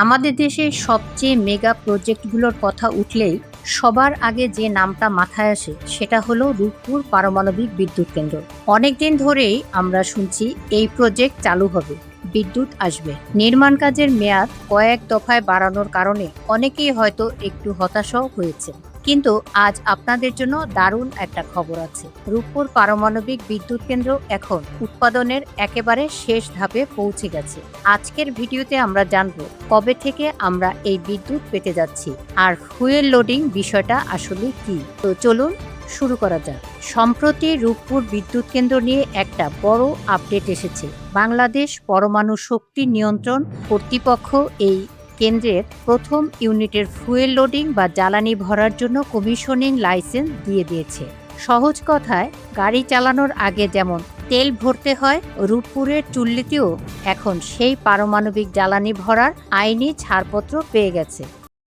আমাদের দেশের সবচেয়ে মেগা প্রজেক্টগুলোর কথা উঠলেই সবার আগে যে নামটা মাথায় আসে সেটা হলো রূপপুর পারমাণবিক বিদ্যুৎ কেন্দ্র। অনেকদিন ধরেই আমরা শুনছি এই প্রজেক্ট চালু হবে, বিদ্যুৎ আসবে। নির্মাণ কাজের মেয়াদ কয়েক দফায় বাড়ানোর কারণে অনেকেই হয়তো একটু হতাশও হয়েছে। কিন্তু আজ আপনাদের জন্য দারুণ একটা খবর আছে। রূপপুর পারমাণবিক বিদ্যুৎ কেন্দ্র এখন উৎপাদনের একেবারে শেষ ধাপে পৌঁছে গেছে। আজকের ভিডিওতে আমরা জানব কবে থেকে আমরা এই বিদ্যুৎ পেতে যাচ্ছি আর ফুয়েল লোডিং বিষয়টা আসলে কি। তো চলুন শুরু করা যাক। সম্প্রতি রূপপুর বিদ্যুৎ কেন্দ্র নিয়ে একটা বড় আপডেট এসেছে। বাংলাদেশ পরমাণু শক্তি নিয়ন্ত্রণ কর্তৃপক্ষ এই কেন্দ্রের প্রথম ইউনিটের ফুয়েল লোডিং বা জ্বালানি ভরার জন্য কমিশনিং লাইসেন্স দিয়ে দিয়েছে। সহজ কথায় গাড়ি চালানোর আগে যেমন তেল ভরতে হয়, রূপপুরের চুল্লিতেও এখন সেই পারমাণবিক জ্বালানি ভরার আইনি ছাড়পত্র পেয়ে গেছে।